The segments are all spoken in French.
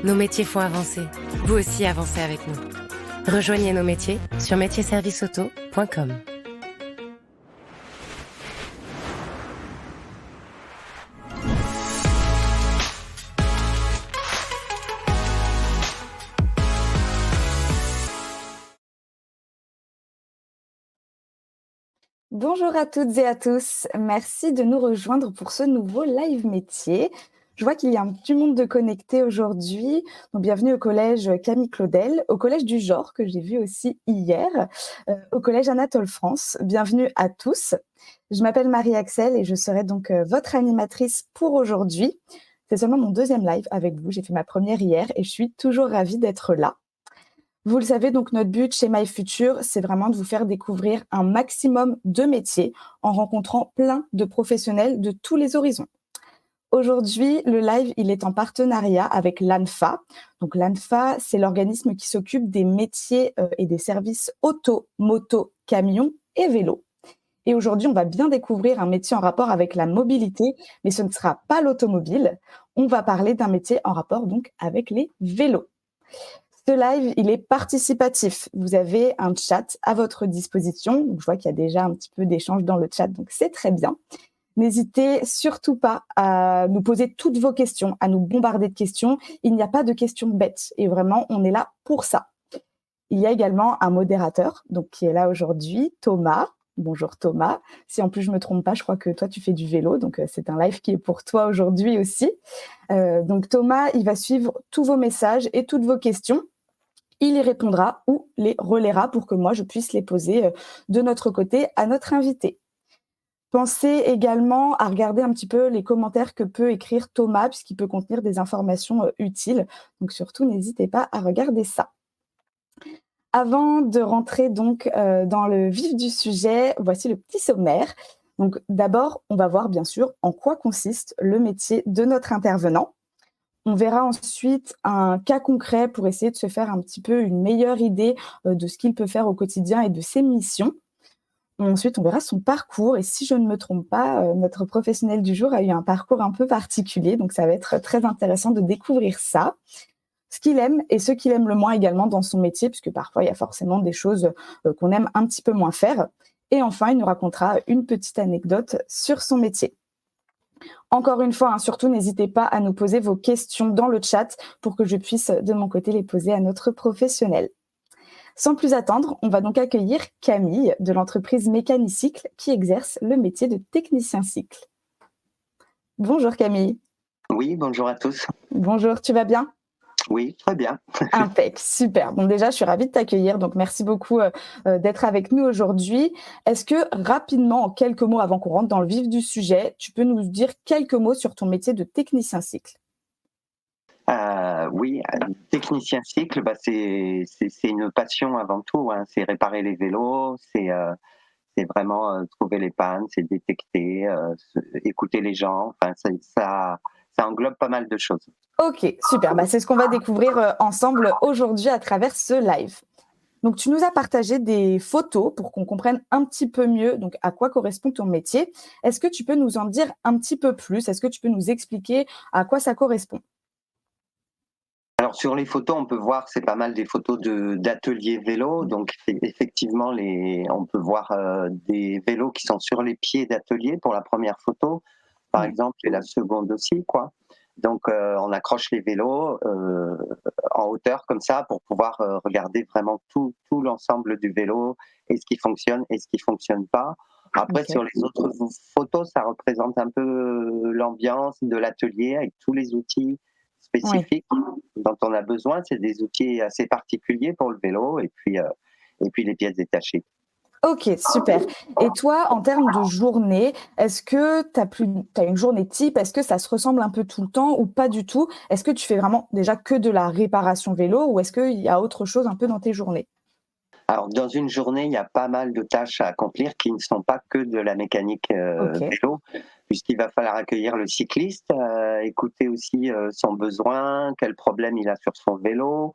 Nos métiers font avancer. Vous aussi avancez avec nous. Rejoignez nos métiers sur métiersserviceauto.com. Bonjour à toutes et à tous, merci de nous rejoindre pour ce nouveau live métier. Je vois qu'il y a un petit monde de connectés aujourd'hui, donc bienvenue au collège Camille Claudel, au collège du genre que j'ai vu aussi hier, au collège Anatole France. Bienvenue à tous. Je m'appelle Marie-Axel et je serai donc votre animatrice pour aujourd'hui. C'est seulement mon deuxième live avec vous, j'ai fait ma première hier et je suis toujours ravie d'être là. Vous le savez, donc notre but chez MyFuture, c'est vraiment de vous faire découvrir un maximum de métiers en rencontrant plein de professionnels de tous les horizons. Aujourd'hui, le live, il est en partenariat avec l'ANFA. Donc l'ANFA, c'est l'organisme qui s'occupe des métiers et des services auto, moto, camion et vélo. Et aujourd'hui, on va bien découvrir un métier en rapport avec la mobilité, mais ce ne sera pas l'automobile. On va parler d'un métier en rapport donc avec les vélos. Ce live, il est participatif. Vous avez un chat à votre disposition. Donc, je vois qu'il y a déjà un petit peu d'échange dans le chat, donc c'est très bien. N'hésitez surtout pas à nous poser toutes vos questions, à nous bombarder de questions. Il n'y a pas de questions bêtes et vraiment, on est là pour ça. Il y a également un modérateur donc, qui est là aujourd'hui, Thomas. Bonjour Thomas. Si en plus je ne me trompe pas, je crois que toi tu fais du vélo, donc c'est un live qui est pour toi aujourd'hui aussi. Donc Thomas, il va suivre tous vos messages et toutes vos questions. Il y répondra ou les relaiera pour que moi, je puisse les poser de notre côté à notre invité. Pensez également à regarder un petit peu les commentaires que peut écrire Thomas, puisqu'il peut contenir des informations utiles. Donc surtout, n'hésitez pas à regarder ça. Avant de rentrer donc dans le vif du sujet, voici le petit sommaire. Donc d'abord, on va voir bien sûr en quoi consiste le métier de notre intervenant. On verra ensuite un cas concret pour essayer de se faire un petit peu une meilleure idée de ce qu'il peut faire au quotidien et de ses missions. Ensuite, on verra son parcours et si je ne me trompe pas, notre professionnel du jour a eu un parcours un peu particulier, donc ça va être très intéressant de découvrir ça. Ce qu'il aime et ce qu'il aime le moins également dans son métier, puisque parfois il y a forcément des choses qu'on aime un petit peu moins faire. Et enfin, il nous racontera une petite anecdote sur son métier. Encore une fois, surtout, n'hésitez pas à nous poser vos questions dans le chat pour que je puisse, de mon côté, les poser à notre professionnel. Sans plus attendre, on va donc accueillir Camille de l'entreprise Mécanicycle qui exerce le métier de technicien cycle. Bonjour Camille. Oui, bonjour à tous. Bonjour, tu vas bien ? Oui, très bien. Impec, super. Bon, déjà, je suis ravie de t'accueillir, donc merci beaucoup d'être avec nous aujourd'hui. Est-ce que rapidement, en quelques mots avant qu'on rentre dans le vif du sujet, tu peux nous dire quelques mots sur ton métier de technicien cycle ? Oui, technicien cycle, c'est une passion avant tout. Hein. C'est réparer les vélos, c'est vraiment trouver les pannes, c'est détecter, écouter les gens. Enfin, ça englobe pas mal de choses. Ok, super. C'est ce qu'on va découvrir ensemble aujourd'hui à travers ce live. Donc, tu nous as partagé des photos pour qu'on comprenne un petit peu mieux donc, à quoi correspond ton métier. Est-ce que tu peux nous en dire un petit peu plus ? Est-ce que tu peux nous expliquer à quoi ça correspond ? Alors sur les photos, on peut voir, c'est pas mal des photos d'ateliers vélo. Donc effectivement, on peut voir des vélos qui sont sur les pieds d'atelier pour la première photo, par exemple, et la seconde aussi, quoi. Donc on accroche les vélos en hauteur comme ça pour pouvoir regarder vraiment tout l'ensemble du vélo et ce qui fonctionne et ce qui fonctionne pas. Après, sur les autres photos, ça représente un peu l'ambiance de l'atelier avec tous les outils spécifiques dont on a besoin. C'est des outils assez particuliers pour le vélo et puis les pièces détachées. Ok, super. Et toi, en termes de journée, est-ce que tu as une journée type ? Est-ce que ça se ressemble un peu tout le temps ou pas du tout ? Est-ce que tu fais vraiment déjà que de la réparation vélo ou est-ce qu'il y a autre chose un peu dans tes journées ? Alors, dans une journée, il y a pas mal de tâches à accomplir qui ne sont pas que de la mécanique vélo, puisqu'il va falloir accueillir le cycliste, écouter aussi son besoin, quel problème il a sur son vélo,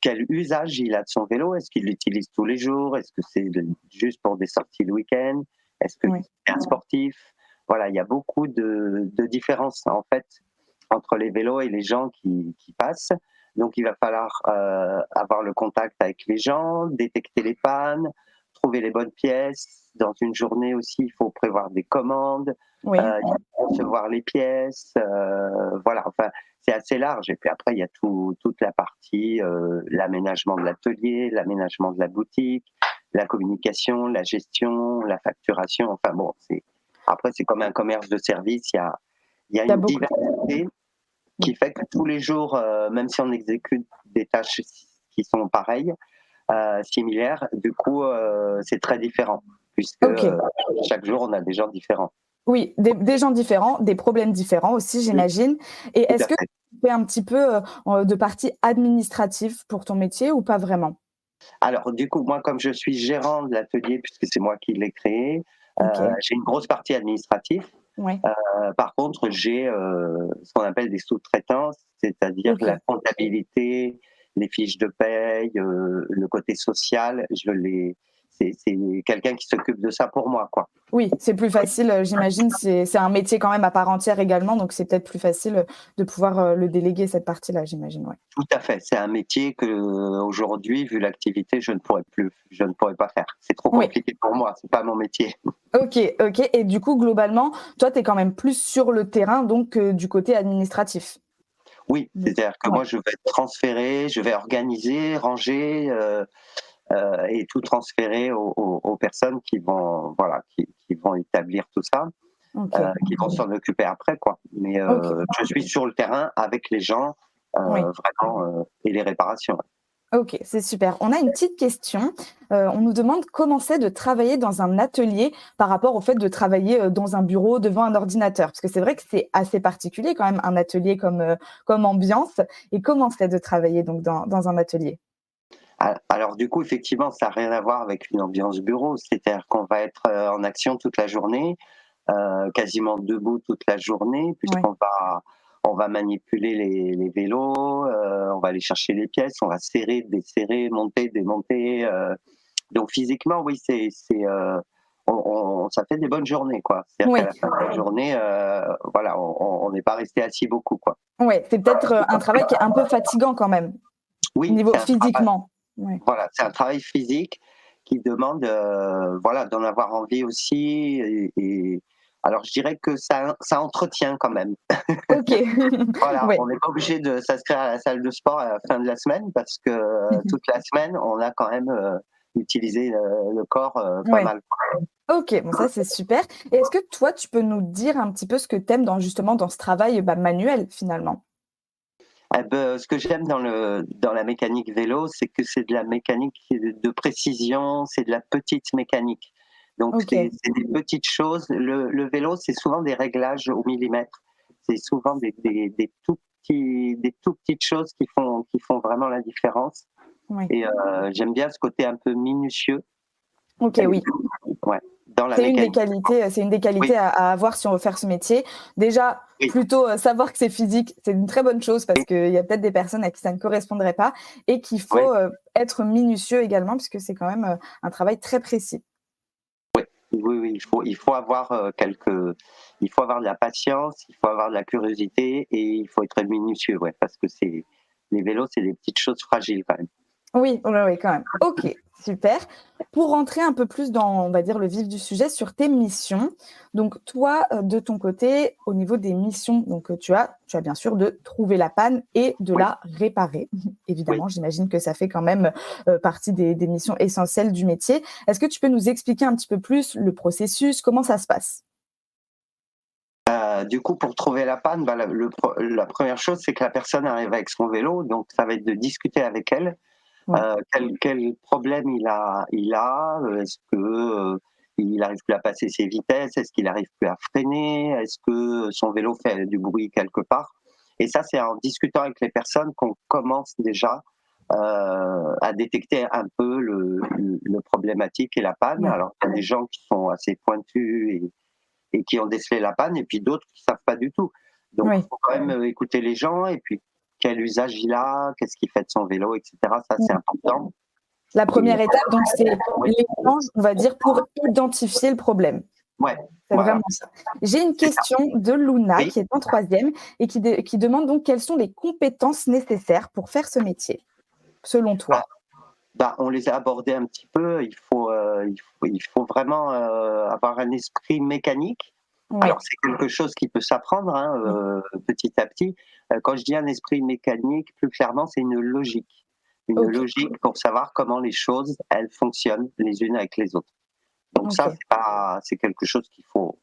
quel usage il a de son vélo, est-ce qu'il l'utilise tous les jours, est-ce que c'est juste pour des sorties le week-end, est-ce que c'est un sportif. Voilà, il y a beaucoup de différences en fait entre les vélos et les gens qui passent. Donc il va falloir avoir le contact avec les gens, détecter les pannes, trouver les bonnes pièces. Dans une journée aussi, il faut prévoir des commandes, Oui, recevoir les pièces. Voilà, enfin, c'est assez large. Et puis après, il y a toute la partie, l'aménagement de l'atelier, l'aménagement de la boutique, la communication, la gestion, la facturation. Enfin bon, après, c'est comme un commerce de service. Il y a il y a une beaucoup. diversité qui fait que tous les jours, même si on exécute des tâches qui sont pareilles, similaires, du coup, c'est très différent, puisque Ok. chaque jour, on a des gens différents. Oui, des gens différents, des problèmes différents aussi, j'imagine. Et Tout est-ce à que fait. tu fais un petit peu de partie administrative pour ton métier ou pas vraiment? Alors, du coup, moi, comme je suis gérant de l'atelier, puisque c'est moi qui l'ai créé, Ok, j'ai une grosse partie administrative. ouais, Par contre, j'ai ce qu'on appelle des sous-traitances, c'est-à-dire ok. la comptabilité, les fiches de paye, le côté social. C'est quelqu'un qui s'occupe de ça pour moi, quoi. Oui, c'est plus facile, j'imagine. C'est un métier quand même à part entière également, donc c'est peut-être plus facile de pouvoir le déléguer cette partie-là, j'imagine. Ouais. Tout à fait. C'est un métier que aujourd'hui, vu l'activité, je ne pourrais pas faire. C'est trop Oui, compliqué pour moi. C'est pas mon métier. ok, ok. Et du coup, globalement, toi, tu es quand même plus sur le terrain, donc du côté administratif. Oui, c'est-à-dire que Ouais. moi, je vais être transféré, je vais organiser, ranger et tout transférer aux personnes qui vont, voilà, qui vont établir tout ça, Ok, qui vont s'en occuper après, quoi. Mais ok. je suis sur le terrain avec les gens, Oui. vraiment, et les réparations. Ok, c'est super. On a une petite question. On nous demande comment c'est de travailler dans un atelier par rapport au fait de travailler dans un bureau devant un ordinateur. Parce que c'est vrai que c'est assez particulier quand même, un atelier comme ambiance. Et comment c'est de travailler donc dans un atelier? Alors du coup, effectivement, ça n'a rien à voir avec une ambiance bureau, c'est-à-dire qu'on va être en action toute la journée, quasiment debout toute la journée, Ouais. on va manipuler les vélos, on va aller chercher les pièces, on va serrer, desserrer, monter, démonter. Donc physiquement, oui, ça fait des bonnes journées, quoi. C'est-à-dire qu'à Oui, la fin de la journée, voilà, on n'est pas resté assis beaucoup, quoi. ouais, c'est peut-être un travail qui est un peu fatigant quand même, Oui, niveau physiquement. Ouais. voilà, c'est un travail physique qui demande, voilà, d'en avoir envie aussi. Alors, je dirais que ça entretient quand même. Ok, Voilà, ouais. on n'est pas obligé de s'inscrire à la salle de sport à la fin de la semaine parce que toute la semaine, on a quand même utilisé le corps pas Ouais. mal. Ok, bon ça c'est super. Et est-ce que toi tu peux nous dire un petit peu ce que tu aimes justement dans ce travail manuel finalement? Eh ben, ce que j'aime dans la mécanique vélo, c'est que c'est de la mécanique de précision, c'est de la petite mécanique. Donc Ok, c'est des petites choses. Le vélo, c'est souvent des réglages au millimètre. C'est souvent des tout petites choses qui font vraiment la différence. ouais. Et j'aime bien ce côté un peu minutieux. Ok, Et, oui. ouais, dans la mécanique. C'est une des Oui, qualités à avoir si on veut faire ce métier. Déjà, oui, plutôt savoir que c'est physique, c'est une très bonne chose parce oui, qu'il y a peut-être des personnes à qui ça ne correspondrait pas et qu'il oui. faut être minutieux également puisque c'est quand même un travail très précis. Oui, oui, il faut avoir il faut avoir de la patience, il faut avoir de la curiosité et il faut être minutieux, ouais, parce que les vélos, c'est des petites choses fragiles quand même. Oui, oui, oui, quand même. Ok, super. Pour rentrer un peu plus dans, on va dire, le vif du sujet sur tes missions. Donc, toi, de ton côté, au niveau des missions, donc tu as bien sûr de trouver la panne et de Oui, la réparer. oui. Évidemment, j'imagine que ça fait quand même partie des missions essentielles du métier. Est-ce que tu peux nous expliquer un petit peu plus le processus, comment ça se passe? Du coup, pour trouver la panne, bah, la première chose, c'est que la personne arrive avec son vélo, donc ça va être de discuter avec elle. Ouais, Quel problème il a, est-ce que il n'arrive plus à passer ses vitesses, est-ce qu'il n'arrive plus à freiner, est-ce que son vélo fait du bruit quelque part. Et ça, c'est en discutant avec les personnes qu'on commence déjà à détecter un peu le problématique et la panne. ouais. Alors, il y a des gens qui sont assez pointus et qui ont décelé la panne, et puis d'autres qui savent pas du tout. Donc, il Oui. faut quand même écouter les gens, et puis quel usage il a, qu'est-ce qu'il fait de son vélo, etc. Ça, c'est important. La Et, première étape, donc, c'est oui, l'échange, on va dire, pour identifier le problème. Ouais, C'est voilà, vraiment ça. J'ai une c'est ça. question de Luna Oui. qui est en troisième et qui demande donc quelles sont les compétences nécessaires pour faire ce métier, selon Ah, toi? bah, on les a abordés un petit peu. Il faut vraiment avoir un esprit mécanique. Oui, Alors, c'est quelque chose qui peut s'apprendre hein, oui, petit à petit. Quand je dis un esprit mécanique, plus clairement, c'est une logique. Une OK, logique pour savoir comment les choses, elles fonctionnent les unes avec les autres. Donc ça, OK. c'est quelque chose qu'il faut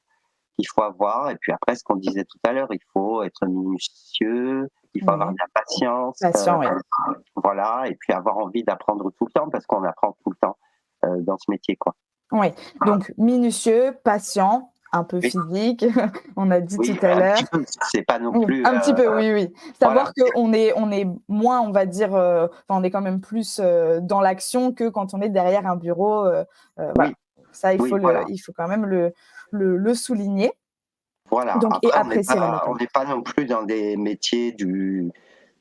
avoir. Et puis après, ce qu'on disait tout à l'heure, il faut être minutieux, il faut avoir Oui, de la patience, patient, oui. voilà, et puis avoir envie d'apprendre tout le temps parce qu'on apprend tout le temps dans ce métier, quoi. Oui, donc minutieux, patient, un peu Oui, physique, on a dit tout oui, à un l'heure. petit peu. C'est pas non Oui, plus, un petit peu, oui, oui. voilà. Savoir qu'on est moins, on va dire, enfin, on est quand même plus, dans l'action que quand on est derrière un bureau, voilà. Oui, Ça, oui, voilà. il faut quand même le souligner, Voilà. donc et Après, apprécier la on mécanique. n'est pas non plus dans des métiers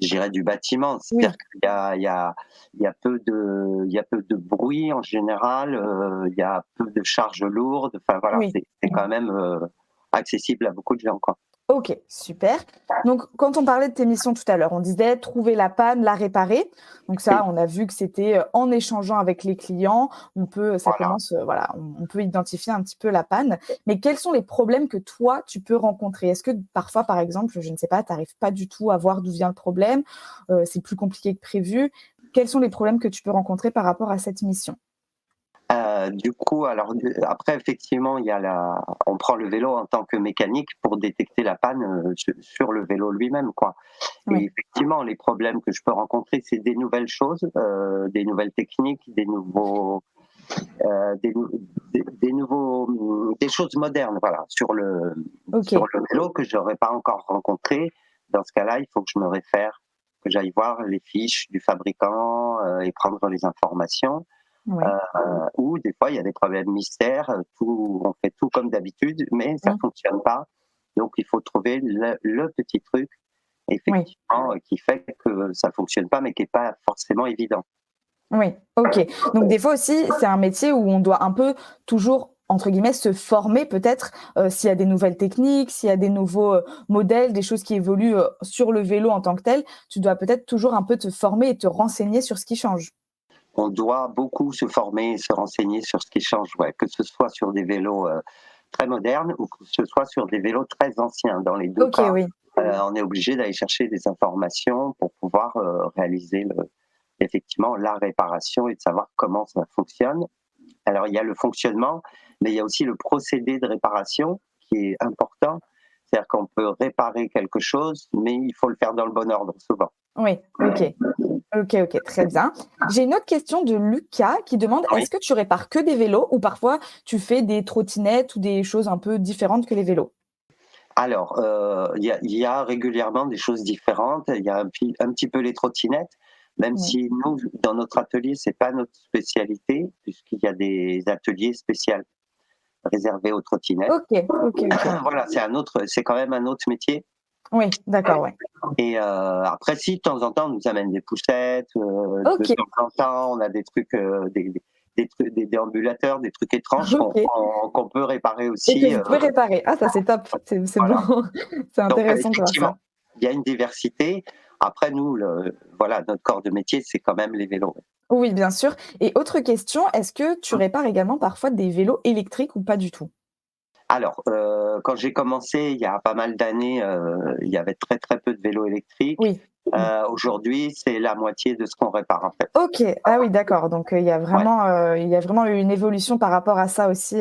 je dirais du bâtiment. Oui, C'est-à-dire qu'il y a peu de bruit en général, il y a peu de charges lourdes. Enfin voilà, oui. c'est quand même accessible à beaucoup de gens, quoi. OK, super. Donc, quand on parlait de tes missions tout à l'heure, on disait trouver la panne, la réparer. Donc ça, Oui, on a vu que c'était, en échangeant avec les clients, ça voilà. commence, voilà, on peut identifier un petit peu la panne. Mais quels sont les problèmes que toi, tu peux rencontrer? Est-ce que parfois, par exemple, je ne sais pas, tu arrives pas du tout à voir d'où vient le problème, c'est plus compliqué que prévu? Quels sont les problèmes que tu peux rencontrer par rapport à cette mission? Du coup, alors après effectivement, on prend le vélo en tant que mécanique pour détecter la panne sur le vélo lui-même, quoi. Et Oui, effectivement, les problèmes que je peux rencontrer, c'est des nouvelles choses, des nouvelles techniques, des choses modernes, voilà, sur OK, le vélo que j'aurais pas encore rencontré. Dans ce cas-là, il faut que je me réfère, que j'aille voir les fiches du fabricant et prendre les informations. oui. Ou des fois, il y a des problèmes mystères, on fait tout comme d'habitude, mais ça Mmh. fonctionne pas. Donc, il faut trouver le petit truc, Oui. effectivement, qui fait que ça fonctionne pas, mais qui est pas forcément évident. Oui, OK. Donc des fois aussi, c'est un métier où on doit un peu toujours, entre guillemets, «se former» peut-être, s'il y a des nouvelles techniques, s'il y a des nouveaux, modèles, des choses qui évoluent, sur le vélo en tant que tel. Tu dois peut-être toujours un peu te former et te renseigner sur ce qui change. On doit beaucoup se former et se renseigner sur ce qui change, ouais, que ce soit sur des vélos très modernes ou que ce soit sur des vélos très anciens. Dans les deux OK, cas, oui. on est obligé d'aller chercher des informations pour pouvoir réaliser effectivement la réparation et de savoir comment ça fonctionne. Alors il y a le fonctionnement, mais il y a aussi le procédé de réparation qui est important. C'est-à-dire qu'on peut réparer quelque chose, mais il faut le faire dans le bon ordre souvent. Oui, OK. OK, OK, très bien. J'ai une autre question de Lucas qui demande: Oui. «Est-ce que tu répares que des vélos ou parfois tu fais des trottinettes ou des choses un peu différentes que les vélos?» Alors, il y a régulièrement des choses différentes. Il y a un petit peu les trottinettes, même Oui. si nous, dans notre atelier, c'est pas notre spécialité, puisqu'il y a des ateliers spéciaux réservés aux trottinettes. OK, OK, OK. Voilà, c'est quand même un autre métier. Oui, d'accord, ouais. Et après, si de temps en temps, on nous amène des poussettes, de OK, temps en temps, on a des trucs, des trucs, des déambulateurs, des trucs étranges OK. qu'on peut réparer Et que aussi. vous pouvez réparer. Ah ça c'est top, c'est bon, Voilà. c'est Donc, intéressant de voir ça. effectivement, il y a une diversité. Après, nous, voilà, notre corps de métier, c'est quand même les vélos. Oui, bien sûr. Et autre question, est-ce que tu Mmh. répares également parfois des vélos électriques ou pas du tout? Alors, quand j'ai commencé il y a pas mal d'années, il y avait très, très peu de vélos électriques. Oui. Mmh. Aujourd'hui, c'est la moitié de ce qu'on répare, en fait. OK. Ah oui, d'accord, donc Ouais, il y a vraiment eu une évolution par rapport à ça aussi,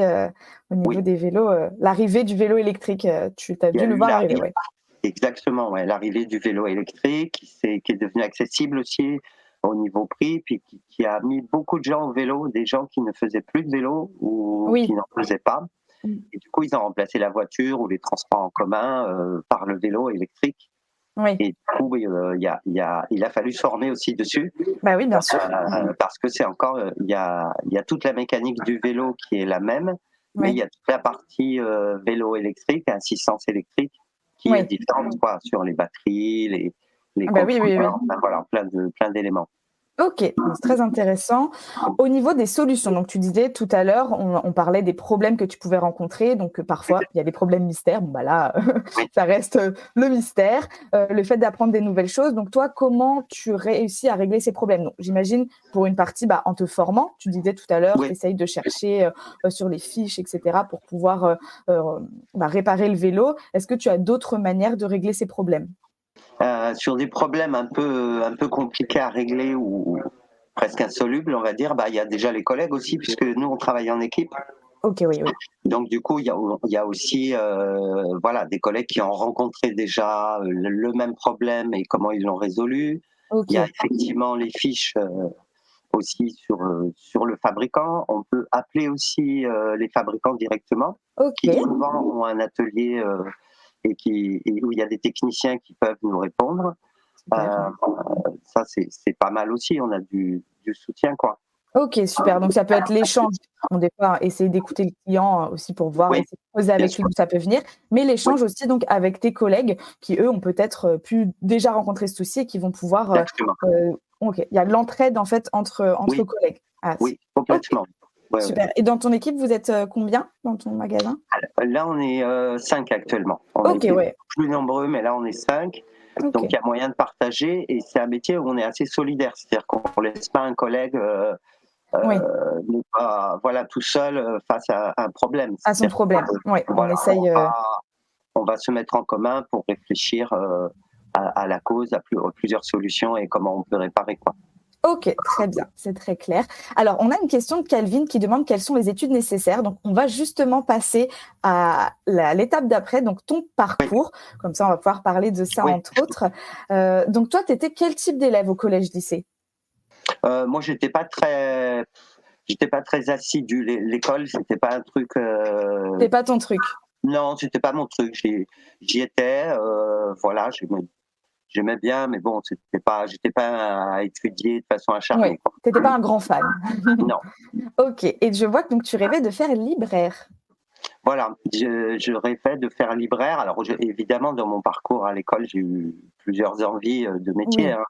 au niveau oui. des vélos, l'arrivée du vélo électrique, tu as Il y dû a le eu voir arriver, ouais. exactement, ouais, l'arrivée du vélo électrique, qui est devenu accessible aussi au niveau prix, puis qui a mis beaucoup de gens au vélo, des gens qui ne faisaient plus de vélo ou qui Oui. n'en faisaient pas. Mmh. Et du coup, ils ont remplacé la voiture ou les transports en commun par le vélo électrique. Oui. Et du coup, oui, il a fallu se former aussi dessus Bah oui, bien sûr. parce que c'est encore, il y a toute la mécanique du vélo qui est la même, mais il Oui. y a toute la partie vélo électrique, assistance électrique, qui est Oui. différente, quoi, sur les batteries, les Bah oui, oui, contrôleurs, oui. enfin, voilà, plein d'éléments. Ok, donc c'est très intéressant. Au niveau des solutions, donc tu disais tout à l'heure, on parlait des problèmes que tu pouvais rencontrer. Donc parfois, il y a des problèmes mystères. Bon, bah là, Oui. ça reste le mystère, le fait d'apprendre des nouvelles choses. Donc toi, comment tu réussis à régler ces problèmes? Donc j'imagine pour une partie, bah, en te formant. Tu disais tout à l'heure, Oui. tu essayes de chercher sur les fiches, etc., pour pouvoir bah, réparer le vélo. Est-ce que tu as d'autres manières de régler ces problèmes? Sur des problèmes un peu compliqués à régler ou presque insolubles, on va dire, bah, il y a déjà les collègues aussi, puisque nous, on travaille en équipe. Ok, oui, oui. Donc, du coup, il y a aussi voilà, des collègues qui ont rencontré déjà le même problème et comment ils l'ont résolu. Ok, Il y a effectivement les fiches aussi sur le fabricant. On peut appeler aussi les fabricants directement, qui ok, souvent ont un atelier et où il y a des techniciens qui peuvent nous répondre. super. Euh, Ça, c'est pas mal aussi. On a du soutien, quoi. OK, super. Donc ça peut être l'échange. Bon, des fois, essayer d'écouter le client, aussi pour voir, Oui, essayer de creuser bien avec lui sûr. d'où ça peut venir. Mais Oui, l'échange aussi donc avec tes collègues qui, eux, ont peut-être, pu déjà rencontrer ce souci et qui vont pouvoir, exactement. OK. Il y a de l'entraide en fait entre Oui, collègues. Ah oui, OK, complètement. Ouais, ouais. super. Et dans ton équipe, vous êtes, combien dans ton magasin? Là, on est 5 actuellement. On OK, était ouais. plus nombreux, mais là, on est 5. Donc, il OK. y a moyen de partager et c'est un métier où on est assez solidaire. C'est-à-dire qu'on ne laisse pas un collègue Oui, ne pas, voilà, tout seul face à un problème. à son C'est-à-dire problème. Ouais, on voilà, essaye, on va se mettre en commun pour réfléchir à la cause, à plusieurs solutions et comment on peut réparer, quoi. OK, très bien, c'est très clair. Alors, on a une question de Calvin qui demande quelles sont les études nécessaires. Donc, on va justement passer à l'étape d'après, donc ton parcours. Comme ça, on va pouvoir parler de ça, Oui. entre autres. Donc, toi, tu étais quel type d'élève au collège-lycée? Moi, j'étais pas très assidu. L'école, c'était pas un truc. C'est pas ton truc. Non, c'était pas mon truc. J'y étais. Voilà, j'aimais bien, mais bon, j'étais pas à étudier de façon Ouais, acharnée, quoi. tu étais pas un grand fan. Non. OK, et je vois que donc tu rêvais de faire libraire. Voilà, je rêvais de faire libraire. Alors, évidemment, dans mon parcours à l'école, j'ai eu plusieurs envies de métier, Oui, hein.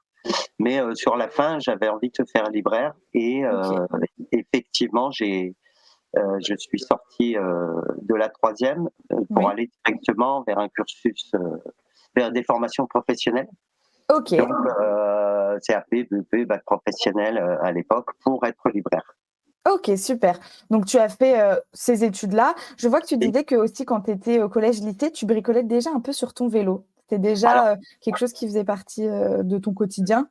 Mais sur la fin, j'avais envie de faire libraire et OK, effectivement, je suis sorti de la troisième pour oui, aller directement vers un cursus, vers des formations professionnelles. Donc, OK. CAP, BEP, bac professionnel à l'époque pour être libraire. OK, super. Donc tu as fait, ces études-là. Je vois que tu Et disais que aussi quand tu étais au collège-lycée, tu bricolais déjà un peu sur ton vélo. C'était alors, déjà, quelque chose qui faisait partie, de ton quotidien?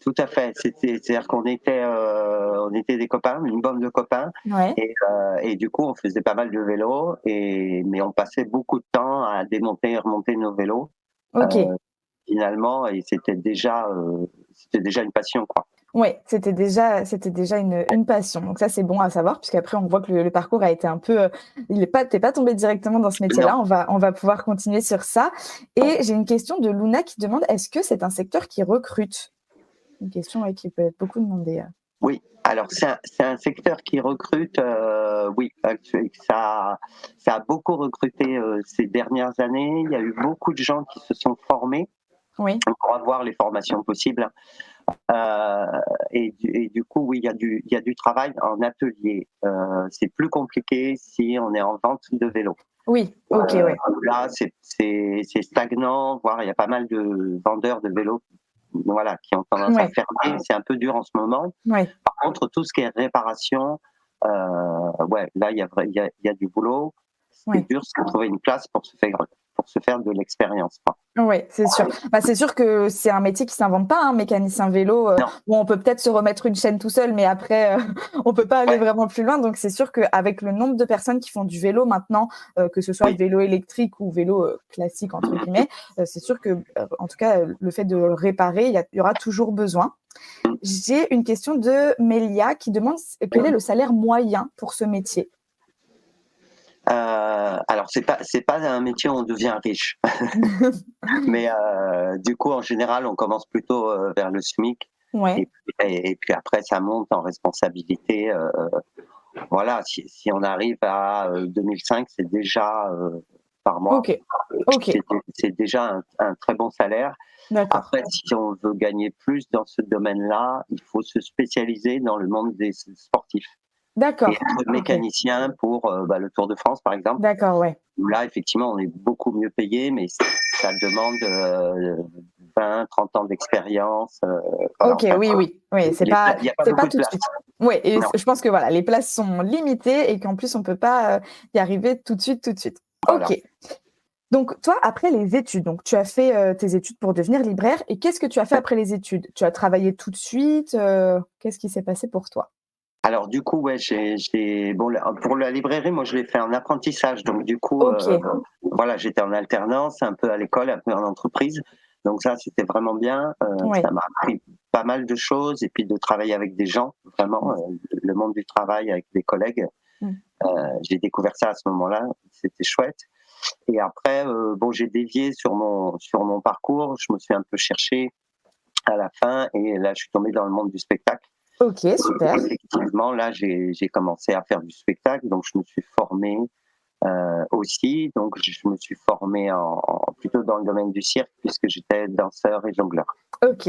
tout à fait. C'est-à-dire on était des copains, une bande de copains, Ouais, et du coup, on faisait pas mal de vélo, mais on passait beaucoup de temps à démonter et remonter nos vélos. OK. Euh, Finalement, et c'était déjà une passion, quoi. Ouais, c'était déjà une passion. Donc ça, c'est bon à savoir puisqu'après on voit que le parcours a été un peu, il est pas tu pas tombé directement dans ce Non, métier-là. On va pouvoir continuer sur ça et j'ai une question de Luna qui demande: «Est-ce que c'est un secteur qui recrute?» Une question, ouais, qui peut être beaucoup demandée. oui. Alors c'est un secteur qui recrute, oui, ça a beaucoup recruté ces dernières années. Il y a eu beaucoup de gens qui se sont formés Oui, pour avoir les formations possibles. Et du coup, oui, il y a du travail en atelier. C'est plus compliqué si on est en vente de vélo. oui, OK, ouais. Là, c'est stagnant, voire il y a pas mal de vendeurs de vélos, voilà, qui ont tendance à Ouais, fermer. C'est un peu dur en ce moment. ouais, Par contre, tout ce qui est réparation, ouais, là, il y a du boulot. Ce qui est ouais. dur, c'est de trouver une place pour se faire de l'expérience, quoi. Ouais, c'est sûr. Bah, c'est sûr que c'est un métier qui s'invente pas, hein, mécanicien vélo, Non, bon, on peut peut-être se remettre une chaîne tout seul, mais après, on peut pas aller ouais, vraiment plus loin. Donc c'est sûr qu'avec le nombre de personnes qui font du vélo maintenant, que ce soit oui. vélo électrique ou vélo, «classique» entre guillemets, c'est sûr que, en tout cas, le fait de le réparer, il y aura toujours besoin. J'ai une question de Mélia qui demande quel est le salaire moyen pour ce métier? Alors c'est pas un métier où on devient riche, mais du coup en général on commence plutôt vers le SMIC Ouais, et puis après ça monte en responsabilité. Voilà, si on arrive à 2005, c'est déjà par mois. Ok, ok, C'est déjà un très bon salaire. d'accord, Après, si on veut gagner plus dans ce domaine-là, il faut se spécialiser dans le monde des sportifs et d'accord, être ok, mécanicien pour le Tour de France, par exemple. d'accord, ouais. Là, effectivement, on est beaucoup mieux payé, mais ça demande 20, 30 ans d'expérience. Voilà, Ok, enfin, oui, oui, oui, il n'y a pas c'est pas beaucoup de tout de place. suite. Oui, et Non, je pense que voilà, les places sont limitées et qu'en plus, on peut pas y arriver tout de suite, tout de suite. voilà. Ok. Donc, toi, après les études, donc tu as fait tes études pour devenir libraire. Et qu'est-ce que tu as fait après les études? Tu as travaillé tout de suite? Qu'est-ce qui s'est passé pour toi? Alors du coup, ouais, bon, pour la librairie, moi je l'ai fait en apprentissage, donc du coup, Ok, voilà, j'étais en alternance, un peu à l'école, un peu en entreprise, donc ça c'était vraiment bien. ouais. Ça m'a appris pas mal de choses et puis de travailler avec des gens, vraiment, le monde du travail avec des collègues. Mm. J'ai découvert ça à ce moment-là, c'était chouette. Et après, bon, j'ai dévié sur mon parcours, je me suis un peu cherché à la fin et là je suis tombé dans le monde du spectacle. Ok, super. Effectivement, là, j'ai commencé à faire du spectacle, donc je me suis formé aussi. Donc, je me suis formé plutôt dans le domaine du cirque, puisque j'étais danseur et jongleur. Ok.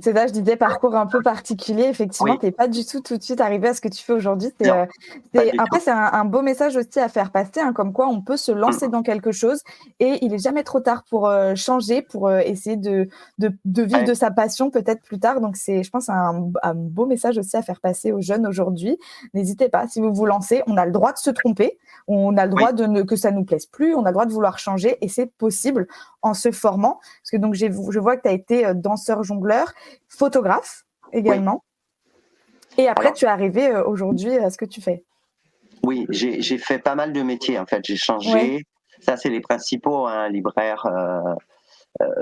C'est ça, je disais parcours un peu particulier. Effectivement, Oui, tu n'es pas du tout tout de suite arrivé à ce que tu fais aujourd'hui. non, pas du tout. Après, c'est un beau message aussi à faire passer, hein, comme quoi on peut se lancer Mm. dans quelque chose et il est jamais trop tard pour changer, pour essayer de vivre Ouais, de sa passion peut-être plus tard. Donc, je pense, un beau message aussi à faire passer aux jeunes aujourd'hui. N'hésitez pas, si vous vous lancez, on a le droit de se tromper, on a le oui, droit que ça nous plaise plus, on a le droit de vouloir changer et c'est possible en se formant. Parce que donc, je vois que tu as été danseur, jongleur, photographe oui. également. Et après, Alors, tu es arrivé aujourd'hui à ce que tu fais. oui, j'ai fait pas mal de métiers, en fait. J'ai Ouais, changé. Ça, c'est les principaux, hein, libraire,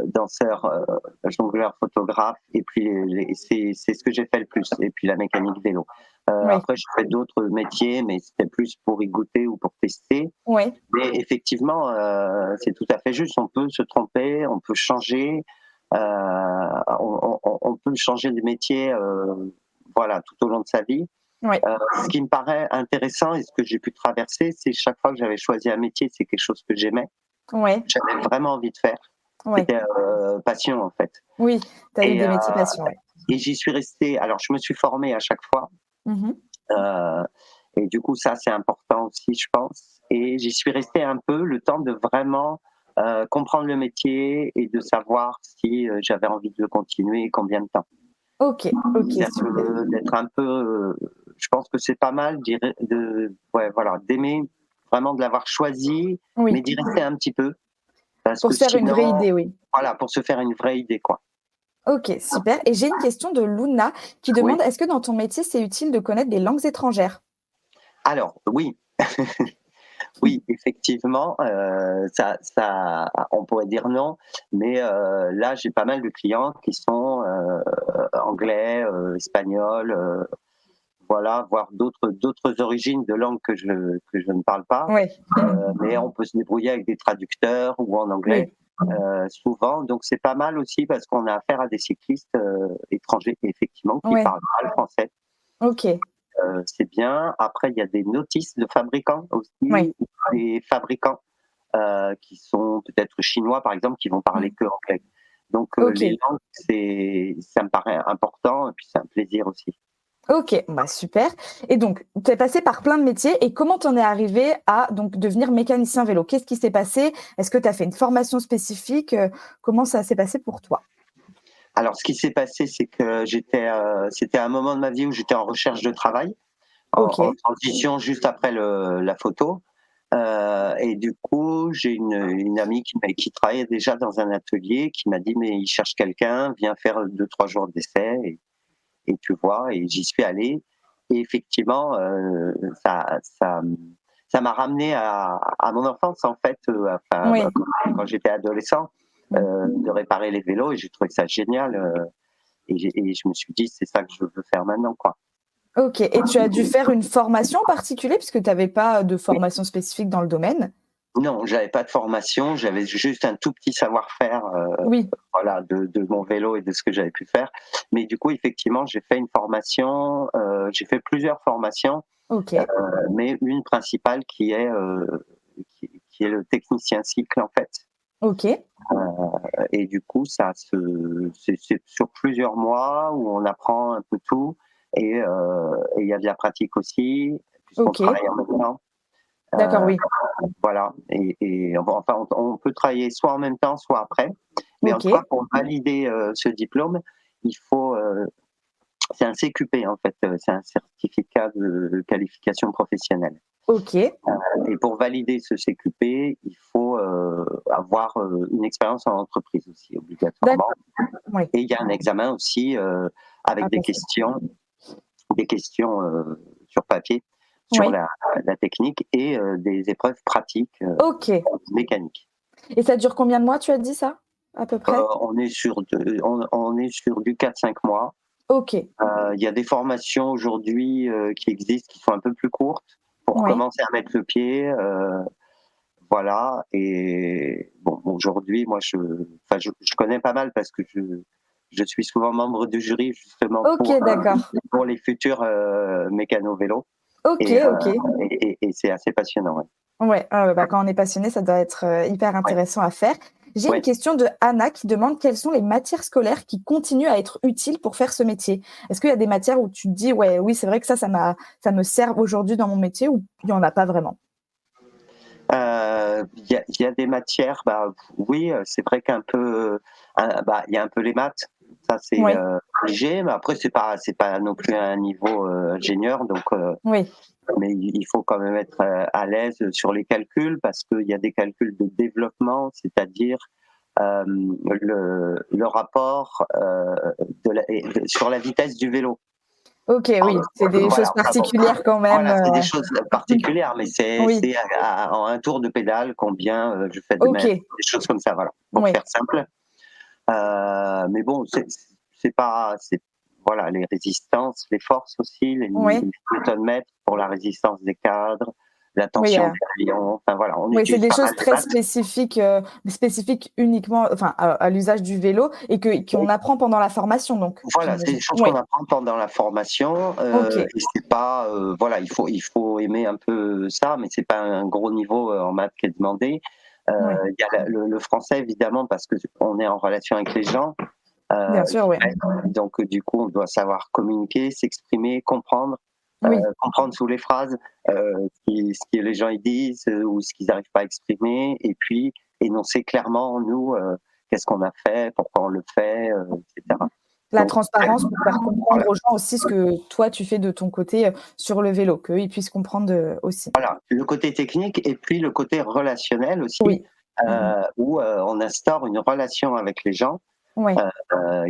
danseur, jongleur, photographe, et puis c'est ce que j'ai fait le plus, et puis la mécanique vélo. ouais, Après, je fais d'autres métiers, mais c'était plus pour y goûter ou pour tester. ouais, Mais effectivement, c'est tout à fait juste. On peut se tromper, on peut changer, on peut changer de métier, voilà, tout au long de sa vie. ouais, Ce qui me paraît intéressant et ce que j'ai pu traverser, c'est chaque fois que j'avais choisi un métier, c'est quelque chose que j'aimais, ouais, j'avais vraiment envie de faire. ouais. C'était passion en fait. Oui, tu as eu Et, des métiers passion, ouais. j'y suis resté. Alors, je me suis formé à chaque fois. Mhm. Euh, et du coup, ça, c'est important aussi, je pense. Et j'y suis resté un peu le temps de vraiment comprendre le métier et de savoir si j'avais envie de le continuer et combien de temps. Ok, ok, super. D'être un peu, je pense que c'est pas mal ouais, voilà, d'aimer vraiment de l'avoir choisi, mais Oui, d'y rester un petit peu, parce pour que se faire une vraie sinon, idée, oui. voilà, pour se faire une vraie idée, quoi. Ok, super. Et j'ai une question de Luna qui demande, Oui. est-ce que dans ton métier, c'est utile de connaître des langues étrangères? Alors, oui, oui, effectivement, on pourrait dire non, mais là, j'ai pas mal de clients qui sont anglais, espagnols, voilà, voire d'autres origines de langues que je ne parle pas, Ouais. mais on peut se débrouiller avec des traducteurs ou en anglais. Oui, Souvent, donc c'est pas mal aussi parce qu'on a affaire à des cyclistes étrangers effectivement qui ouais, parlent pas le français. ok, C'est bien. Après, il y a des notices de fabricants ouais. aussi, des fabricants qui sont peut-être chinois, par exemple, qui vont parler Mm. que anglais. Donc, Ok, les langues, ça me paraît important et puis c'est un plaisir aussi. ok, bah super. Et donc, tu es passé par plein de métiers et comment tu en es arrivé à donc devenir mécanicien vélo? Qu'est-ce qui s'est passé? Est-ce que tu as fait une formation spécifique? Comment ça s'est passé pour toi? Alors, ce qui s'est passé, c'est que c'était un moment de ma vie où j'étais en recherche de travail, Ok, en transition juste après la photo. Et du coup, j'ai une amie qui travaillait déjà dans un atelier qui m'a dit mais il cherche quelqu'un, viens faire 2, 3 jours d'essai et tu vois. Et j'y suis allé. Et effectivement, ça m'a ramené à mon enfance en fait, enfin, oui. quand j'étais adolescent, Mm. de réparer les vélos et j'ai trouvé ça génial. Et je me suis dit c'est ça que je veux faire maintenant quoi. Ok, et tu as dû faire une formation en particulier puisque tu n'avais pas de formation spécifique dans le domaine? Non, j'avais pas de formation, j'avais juste un tout petit savoir-faire, Oui, voilà, de mon vélo et de ce que j'avais pu faire. Mais du coup, effectivement, j'ai fait une formation, j'ai fait plusieurs formations, ok, mais une principale qui est qui est le technicien cycle en fait. Ok, Et du coup, c'est sur plusieurs mois où on apprend un peu tout et il y a de la pratique aussi puisqu'on ok. travaille en même temps. D'accord, Euh, oui. voilà. Et enfin, on peut travailler soit en même temps, soit après. Mais en Ok, tout cas, pour valider ce diplôme, il faut c'est un CQP en fait, c'est un certificat de qualification professionnelle. ok. Et pour valider ce CQP, il faut avoir une expérience en entreprise aussi, obligatoirement. D'accord, oui. Et il y a un examen aussi avec Ah, passé. des questions sur papier sur Oui, la technique et des épreuves pratiques ok. mécaniques. Et ça dure combien de mois, tu as dit ça, à peu près? On est sur du 4-5 mois. Ok, Il y a des formations aujourd'hui qui existent qui sont un peu plus courtes pour oui. commencer à mettre le pied. Voilà. Et bon, aujourd'hui, moi, je connais pas mal parce que je suis souvent membre du jury justement Ok, d'accord. pour les futurs mécano-vélos. Ok, Et, ok. et c'est assez passionnant. Ouais. Ouais, bah, quand on est passionné, ça doit être hyper Ouais. intéressant à faire. J'ai une Ouais. question de Anna qui demande quelles sont les matières scolaires qui continuent à être utiles pour faire ce métier. Est-ce qu'il y a des matières où tu te dis, ouais, oui, c'est vrai que ça me sert aujourd'hui dans mon métier ou il n'y en a pas vraiment? Il y a des matières, bah, oui, c'est vrai qu'un peu, bah, il y a un peu les maths, ça c'est Oui, léger, mais après c'est pas non plus à un niveau ingénieur, donc oui, mais il faut quand même être à l'aise sur les calculs parce qu'il y a des calculs de développement, c'est-à-dire le rapport sur la vitesse du vélo. ok, oui, c'est des Voilà, choses enfin bon, particulières quand même. voilà, c'est des choses particulières, mais Oui, c'est en un tour de pédale combien je fais de ok, mètres, des choses comme ça, voilà, pour oui, faire simple. Mais bon, c'est pas, c'est voilà, les résistances, les forces aussi, les oui, newton-mètres pour la résistance des cadres, la oui. tension des rayons, enfin voilà, on Oui, c'est utilise des pas choses mal de très maths. spécifiques uniquement, enfin, à l'usage du vélo et qu'on apprend pendant la formation, donc, Voilà, c'est des j'imagine. choses Oui, qu'on apprend pendant la formation ok, et c'est pas voilà, il faut aimer un peu ça, mais c'est pas un gros niveau en maths qui est demandé. oui, Il y a le français évidemment parce que on est en relation avec les gens, bien sûr, oui. donc du coup on doit savoir communiquer, s'exprimer, Oui, comprendre sous les phrases ce que les gens ils disent ou ce qu'ils n'arrivent pas à exprimer, et puis énoncer clairement nous qu'est-ce qu'on a fait, pourquoi on le fait, etc. la Donc transparence pour faire comprendre voilà. aux gens aussi ce que toi tu fais de ton côté, sur le vélo, qu'eux, ils puissent comprendre, aussi. Voilà, le côté technique et puis le côté relationnel aussi, Oui. Mmh mh. où on instaure une relation avec les gens Ouais,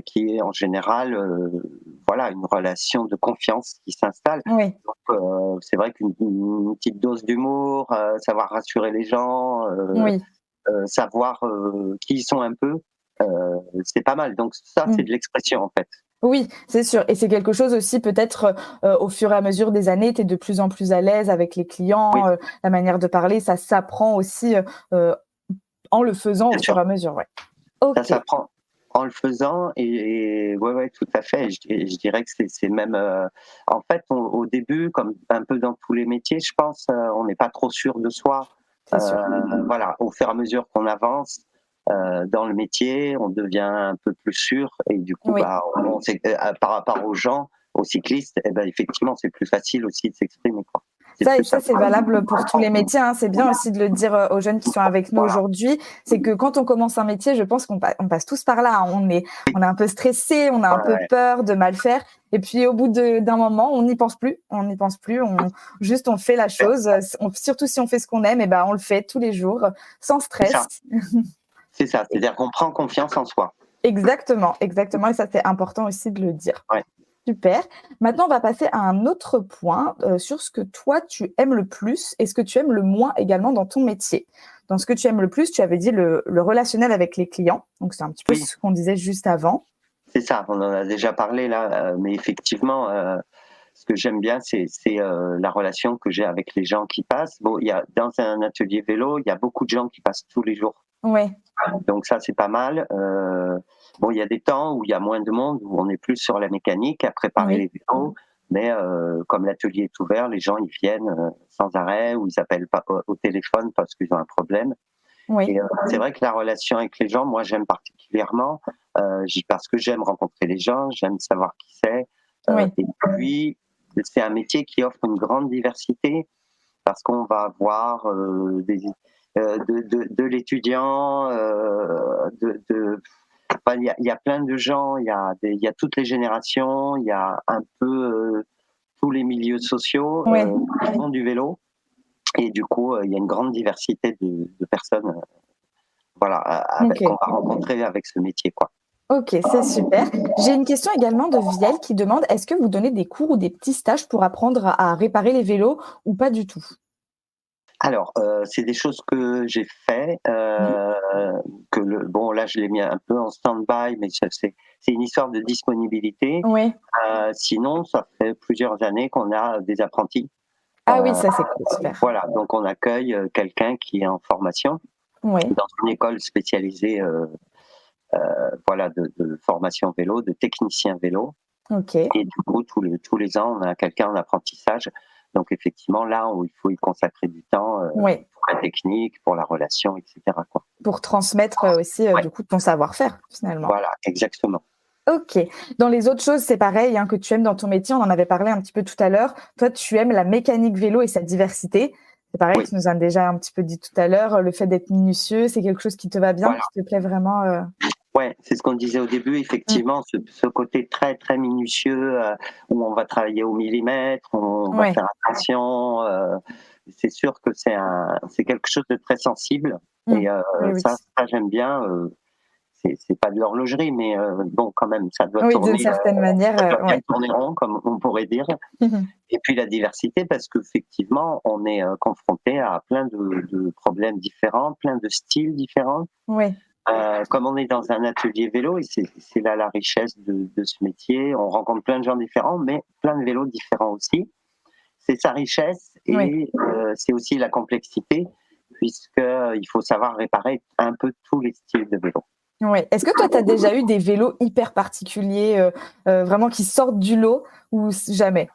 qui est en général voilà, une relation de confiance qui s'installe. oui, Donc c'est vrai une petite dose d'humour, savoir rassurer les gens, oui. savoir qui ils sont un peu, c'est pas mal. Donc ça, c'est Mmh. de l'expression en fait. Oui, c'est sûr et c'est quelque chose aussi peut-être, au fur et à mesure des années, tu es de plus en plus à l'aise avec les Oui, clients, la manière de parler, ça s'apprend aussi, heu, en le faisant au bien fur sûr. et à mesure, ouais. Ça OK. s'apprend en le faisant et ouais, ouais, tout à fait. Je dirais que c'est même, en fait, au début, comme un peu dans tous les métiers, je pense, on n'est pas trop sûr de soi. C'est sûr. Voilà, au fur et à mesure qu'on avance dans le métier, on devient un peu plus sûr et du coup, Oui. bah, par rapport aux gens, aux cyclistes, eh ben, effectivement, c'est plus facile aussi de s'exprimer, quoi. C'est Ça plus et ça, simple. c'est valable pour tous les métiers, hein. C'est bien aussi de le dire, aux jeunes qui sont avec nous Voilà. aujourd'hui. C'est que quand on commence un métier, je pense on passe tous par là, hein. On est un peu stressé, on a un Ouais, peu ouais, peur de mal faire et puis au bout d'un moment, on n'y pense plus. On n'y pense plus, on fait la ouais. chose, surtout si on fait ce qu'on aime et ben, on le fait tous les jours, sans C'est stress. ça, c'est ça. C'est-à-dire qu'on prend confiance en soi. Exactement, exactement et ça, c'est important aussi de le dire. Ouais. Super. Maintenant, on va passer à un autre point, sur ce que toi, tu aimes le plus et ce que tu aimes le moins également dans ton métier. Dans ce que tu aimes le plus, tu avais dit le relationnel avec les clients, donc c'est un petit peu Oui. ce qu'on disait juste avant. C'est ça, on en a déjà parlé là, mais effectivement, ce que j'aime bien, c'est la relation que j'ai avec les gens qui passent. Bon, il y a dans un atelier vélo, il y a beaucoup de gens qui passent tous les jours, Ouais, donc ça c'est pas mal. Bon, il y a des temps où il y a moins de monde, où on est plus sur la mécanique, à préparer oui, les vélos, mais comme l'atelier est ouvert, les gens ils viennent sans arrêt ou ils appellent pas au téléphone parce qu'ils ont un problème. Oui, Et c'est vrai que la relation avec les gens, moi j'aime particulièrement parce que j'aime rencontrer les gens, j'aime savoir qui c'est. oui, Et puis c'est un métier qui offre une grande diversité parce qu'on va avoir de l'étudiant, enfin, il y a plein de gens, il y a toutes les générations, il y a un peu tous les milieux sociaux oui. qui font du vélo. Et du coup, il y a une grande diversité de personnes voilà, Ok. qu'on va rencontrer avec ce métier, quoi. Ok, c'est super. J'ai une question également de Viel qui demande, est-ce que vous donnez des cours ou des petits stages pour apprendre à réparer les vélos ou pas du tout? Alors, c'est des choses que j'ai fait, Mmh. bon, là, je l'ai mis un peu en stand-by, mais c'est une histoire de disponibilité. Ouais. Sinon, ça fait plusieurs années qu'on a des apprentis. Ah oui, Euh, ça c'est cool, super. voilà, donc on accueille quelqu'un qui est en formation Ouais, dans une école spécialisée, voilà, de formation vélo, de technicien vélo. ok. Et du coup, tous les ans, on a quelqu'un en apprentissage. Donc effectivement, là où il faut y consacrer du temps Ouais, pour la technique, pour la relation, etc., quoi. pour transmettre aussi Ouais, du coup ton savoir-faire finalement. voilà, exactement. Ok. Dans les autres choses, c'est pareil, hein, que tu aimes dans ton métier, on en avait parlé un petit peu tout à l'heure. Toi, tu aimes la mécanique vélo et sa diversité. C'est pareil, Oui, tu nous as déjà un petit peu dit tout à l'heure, le fait d'être minutieux, c'est quelque chose qui te va bien, voilà. qui te plaît vraiment. Ouais, c'est ce qu'on disait au début, Mm. effectivement, ce côté très, très minutieux, où on va travailler au millimètre, on va Ouais. faire attention. C'est sûr que c'est quelque chose de très sensible. Mm. Et Oui, oui. ça j'aime bien. C'est pas de l'horlogerie, mais bon, quand même, Oui, d'une certaine manière, ça doit bien ouais. tourner rond, comme on pourrait dire. Et puis la diversité, parce qu'effectivement, on est confronté à plein de problèmes différents, plein de styles différents. Oui, Comme on est dans un atelier vélo, et c'est là la richesse de ce métier, on rencontre plein de gens différents, mais plein de vélos différents aussi. C'est sa richesse oui, et c'est aussi la complexité, puisqu'il faut savoir réparer un peu tous les styles de vélo. oui. Est-ce que toi, tu as déjà eu des vélos hyper particuliers, vraiment qui sortent du lot ou jamais?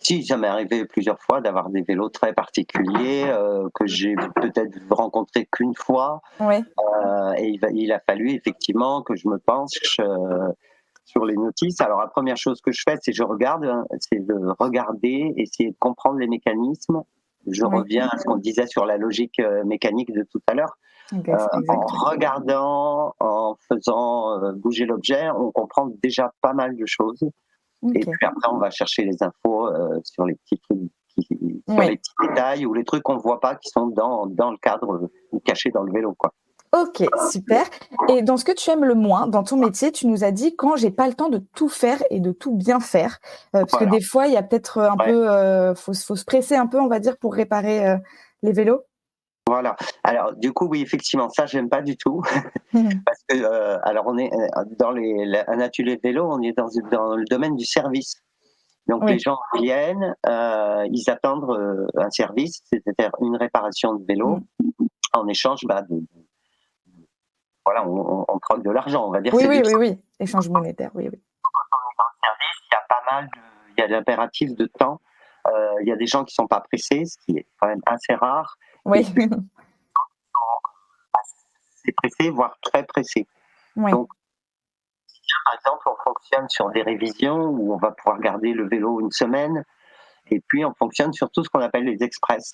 Si, ça m'est arrivé plusieurs fois d'avoir des vélos très particuliers que j'ai peut-être rencontrés qu'une fois. Oui, Et il a fallu effectivement que je me penche sur les notices. Alors la première chose que je fais, c'est je regarde, hein, c'est de regarder, essayer de comprendre les mécanismes. Je oui, reviens à ce qu'on disait sur la logique mécanique de tout à l'heure. En exactement. regardant, en faisant bouger l'objet, on comprend déjà pas mal de choses. Et OK. puis après, on va chercher les infos sur les petits trucs, sur les Oui. petits détails ou les trucs qu'on ne voit pas qui sont dans le cadre ou cachés dans le vélo, quoi. OK, super. Et dans ce que tu aimes le moins dans ton métier, tu nous as dit: «Quand j'ai pas le temps de tout faire et de tout bien faire», parce que Voilà. des fois, il y a peut-être, un Ouais. peu, faut se presser un peu, on va dire, pour réparer, les vélos? Voilà. Alors, du coup, oui, effectivement, ça, j'aime pas du tout. Parce que, alors, on est un atelier de vélo, on est dans le domaine du service. Donc, les Oui. gens viennent, ils attendent un service, c'est-à-dire une réparation de vélo. Mmh. En échange, voilà, on troque de l'argent, on va dire, Oui, c'est du oui, oui, oui. Échange monétaire, oui, oui. service. Il y a pas mal il y a l'impératif de temps. Il y a des gens qui sont pas pressés, ce qui est quand même assez rare. Et Oui. puis, c'est pressé, voire très pressé. Oui. Donc, par exemple, on fonctionne sur des révisions où on va pouvoir garder le vélo une semaine, et puis on fonctionne sur tout ce qu'on appelle les express.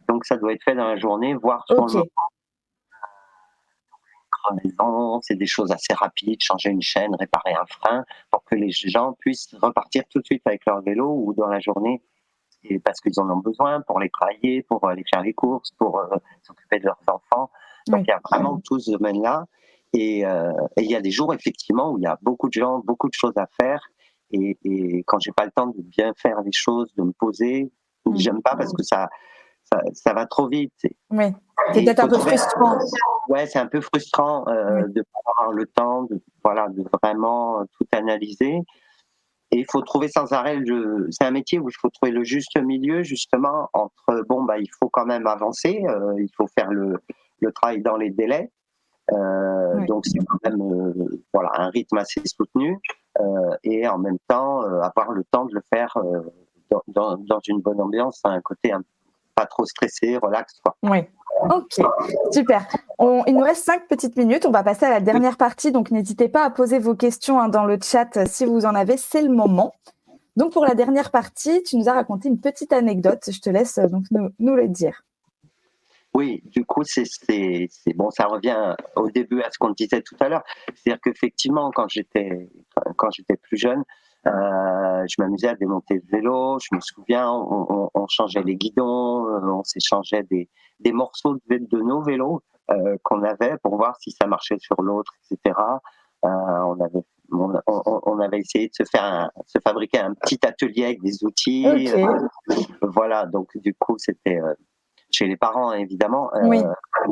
Donc ça doit être fait dans la journée, voire sur le moment. OK. Crevaison, c'est des choses assez rapides, changer une chaîne, réparer un frein, pour que les gens puissent repartir tout de suite avec leur vélo ou dans la journée, et parce qu'ils en ont besoin pour les travailler, pour aller faire les courses, pour s'occuper de leurs enfants. Donc Oui. il y a vraiment tout ce domaine-là. Et il y a des jours, effectivement, où il y a beaucoup de gens, beaucoup de choses à faire. Et quand j'ai pas le temps de bien faire les choses, de me poser, Mmh. j'aime pas parce que ça va trop vite. Oui. C'est Et il peut-être un faut peu trouver. frustrant. Ouais, c'est un peu frustrant Oui. de pas avoir le temps de, voilà, de vraiment tout analyser. Et il faut trouver sans arrêt c'est un métier où il faut trouver le juste milieu, justement, entre, bon, il faut quand même avancer, il faut faire le travail dans les délais. Oui. Donc c'est quand même voilà, un rythme assez soutenu, et en même temps avoir le temps de le faire dans une bonne ambiance, un côté pas trop stressé, relax, quoi. Oui. Ok, super. Il nous reste 5 petites minutes. On va passer à la dernière partie. Donc, n'hésitez pas à poser vos questions dans le chat si vous en avez. C'est le moment. Donc, pour la dernière partie, tu nous as raconté une petite anecdote. Je te laisse donc nous le dire. Oui, du coup, c'est bon, ça revient au début à ce qu'on disait tout à l'heure. C'est-à-dire qu'effectivement, quand j'étais plus jeune, je m'amusais à démonter le vélo. Je me souviens, on changeait les guidons, on s'échangeait des morceaux de nos vélos qu'on avait pour voir si ça marchait sur l'autre, etc. On avait essayé de se fabriquer un petit atelier avec des outils. Ok. Voilà, donc du coup, c'était chez les parents, évidemment, Oui.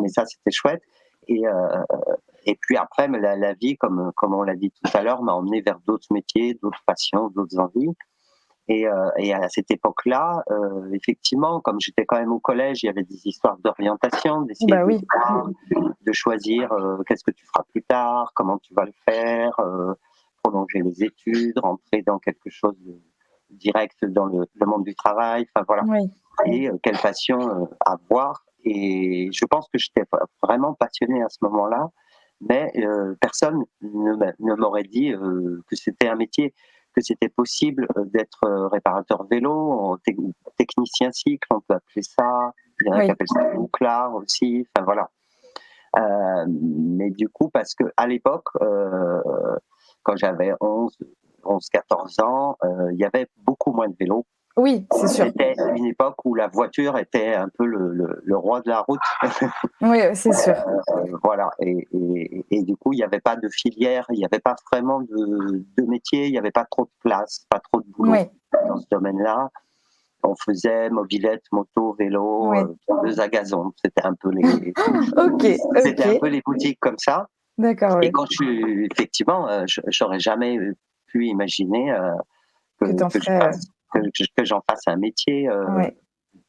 mais ça, c'était chouette. Et puis après, mais la vie, comme on l'a dit tout à l'heure, m'a emmené vers d'autres métiers, d'autres passions, d'autres envies. Et à cette époque-là, effectivement, comme j'étais quand même au collège, il y avait des histoires d'orientation, d'essayer Bah oui. de choisir qu'est-ce que tu feras plus tard, comment tu vas le faire, prolonger les études, rentrer dans quelque chose de direct dans le monde du travail. Enfin voilà. Oui. Et quelle passion avoir. Et je pense que j'étais vraiment passionné à ce moment-là, mais personne ne m'aurait dit que c'était un métier, que c'était possible d'être réparateur vélo, technicien cycle, on peut appeler ça. Il y en a Oui. qui appellent ça bouclard aussi. Enfin voilà. Mais du coup, parce que à l'époque, quand j'avais 14 ans, il y avait beaucoup moins de vélos. Oui, c'est sûr. C'était une époque où la voiture était un peu le roi de la route. Oui, c'est sûr. Voilà. Et du coup, il n'y avait pas de filière, il n'y avait pas vraiment de métier, il n'y avait pas trop de place, pas trop de boulot Oui. dans ce domaine-là. On faisait mobilette, moto, vélo, Oui. tondeuse à gazon. C'était un peu les, c'était un peu les boutiques comme ça. D'accord, Et oui. quand effectivement, j'aurais jamais pu imaginer Que t'en ferais. que j'en fasse un métier Ouais.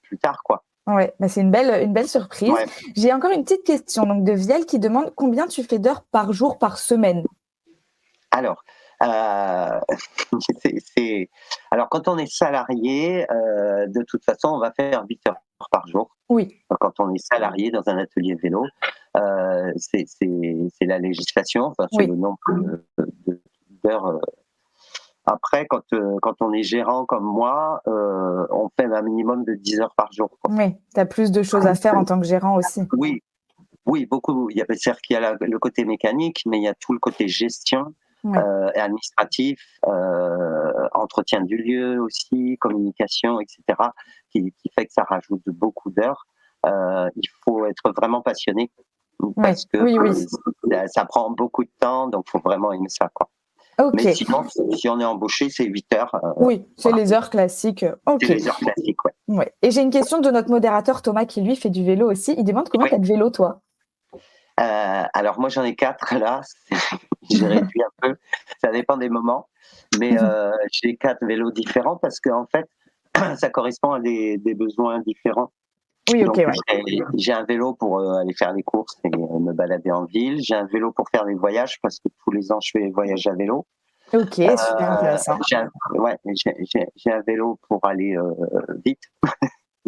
plus tard, quoi. Ouais, bah c'est une belle surprise. Ouais. J'ai encore une petite question donc de Vielle qui demande combien tu fais d'heures par jour, par semaine? Alors, alors quand on est salarié, de toute façon, on va faire 8 heures par jour. Oui. Quand on est salarié dans un atelier vélo, c'est la législation, enfin, c'est Oui. le nombre d'heures. Après, quand on est gérant comme moi, on fait un minimum de 10 heures par jour, quoi. Oui, tu as plus de choses à faire en tant que gérant aussi. Oui, beaucoup. C'est-à-dire qu'il y a le côté mécanique, mais il y a tout le côté gestion, Oui. administratif, entretien du lieu aussi, communication, etc., qui fait que ça rajoute beaucoup d'heures. Il faut être vraiment passionné parce que ça prend beaucoup de temps, donc il faut vraiment aimer ça, quoi. Ok. Mais sinon, si on est embauché, c'est 8 heures. Oui, c'est voilà. les heures classiques. Ok. C'est les heures classiques, ouais. Ouais. Et j'ai une question de notre modérateur Thomas qui lui fait du vélo aussi. Il demande combien tu as de vélo toi? Alors moi j'en ai 4 là, j'ai réduit un peu, ça dépend des moments, mais j'ai 4 vélos différents parce que en fait ça correspond à des besoins différents. Oui, ok, Donc ouais. j'ai un vélo pour aller faire des courses et me balader en ville, j'ai un vélo pour faire des voyages parce que tous les ans je fais des voyages à vélo. Ok, super intéressant. J'ai un vélo pour aller vite.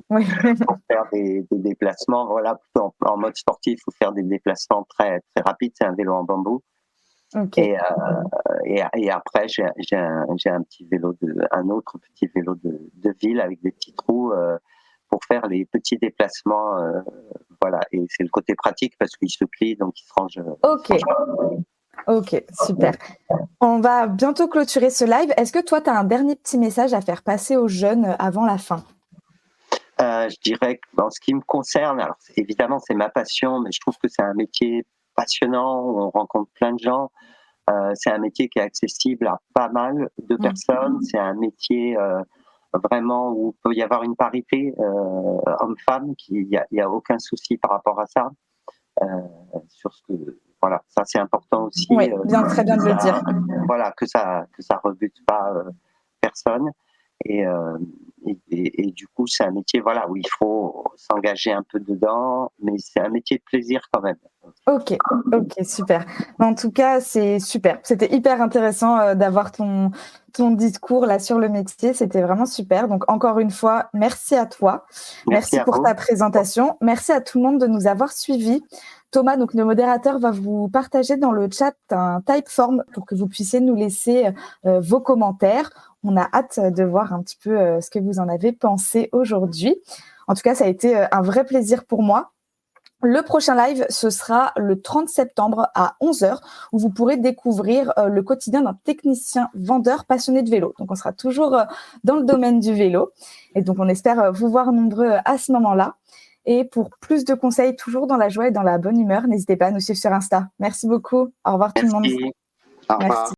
Oui. Pour faire des déplacements, voilà, plutôt en mode sportif ou faire des déplacements très très rapides, c'est un vélo en bambou. Ok. Et après j'ai un petit vélo un autre petit vélo de ville avec des petits trous pour faire les petits déplacements, voilà. Et c'est le côté pratique parce qu'il se plie donc il se range. Ok. Ok, super. On va bientôt clôturer ce live. Est-ce que toi, tu as un dernier petit message à faire passer aux jeunes avant la fin? Je dirais que dans ce qui me concerne, alors évidemment c'est ma passion, mais je trouve que c'est un métier passionnant, où on rencontre plein de gens. C'est un métier qui est accessible à pas mal de personnes. C'est un métier vraiment où il peut y avoir une parité homme-femme, il y a aucun souci par rapport à ça. Sur ce que voilà, ça c'est important aussi. Oui, très bien de le dire. Voilà, que ça rebute pas personne. Et Et du coup, c'est un métier où il faut s'engager un peu dedans, mais c'est un métier de plaisir quand même. Ok, super. En tout cas, c'est super. C'était hyper intéressant d'avoir ton discours là sur le métier. C'était vraiment super. Donc, encore une fois, merci à toi. Merci pour ta présentation. Merci à tout le monde de nous avoir suivis. Thomas, donc le modérateur, va vous partager dans le chat un Typeform pour que vous puissiez nous laisser vos commentaires. On a hâte de voir un petit peu ce que vous en avez pensé aujourd'hui. En tout cas, ça a été un vrai plaisir pour moi. Le prochain live, ce sera le 30 septembre à 11h, où vous pourrez découvrir le quotidien d'un technicien vendeur passionné de vélo. Donc, on sera toujours dans le domaine du vélo. Et donc, on espère vous voir nombreux à ce moment-là. Et pour plus de conseils, toujours dans la joie et dans la bonne humeur, n'hésitez pas à nous suivre sur Insta. Merci beaucoup. Au revoir tout le monde. Au revoir. Merci.